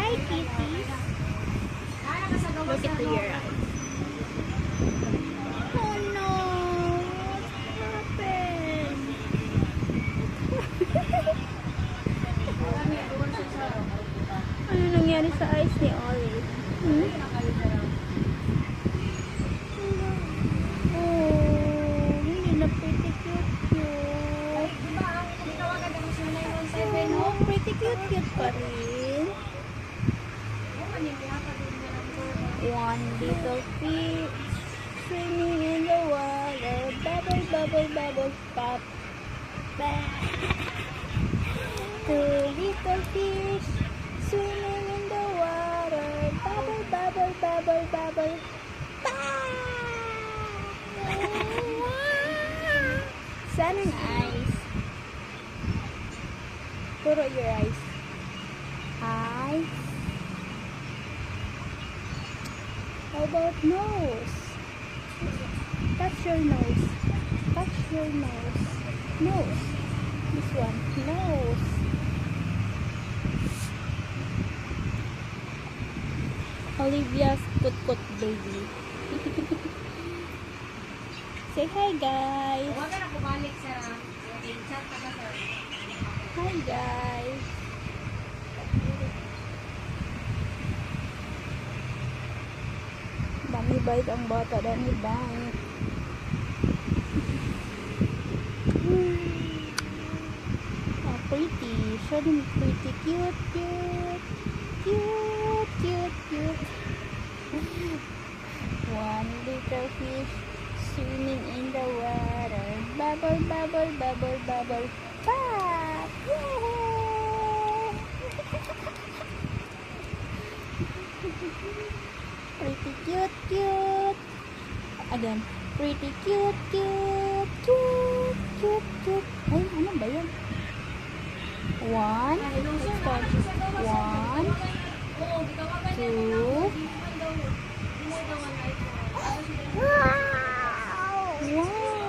Hi, kitties. Look into your eyes. Oh no! What happened? Ano nangyari sa eyes ni Olive? Hmm? Oh, hindi na pretty cute. Oh, pretty cute pa rin. One little fish swimming in the water. Bubble, bubble, bubble, pop. Two little fish swimming in the water. Bubble, bubble, bubble, bubble, pop. Sun and eyes. Puro your eyes. Eyes. How about nose? Touch your nose. Touch your nose. Nose. This one. Nose. Olivia's put baby. Say hi, guys. Hi, guys. Dami bait ang bata, dami bait. Oh, pretty. Show them pretty. Cute, cute. Cute, cute, cute. One little fish swimming in the water. Bubble, bubble, bubble, bubble. Pop! Yay! Pretty cute, cute. Again. Pretty cute, cute, cute, cute, cute. Ay, ano ba yan? One. Let's start. 1, 2. Wow! Wow!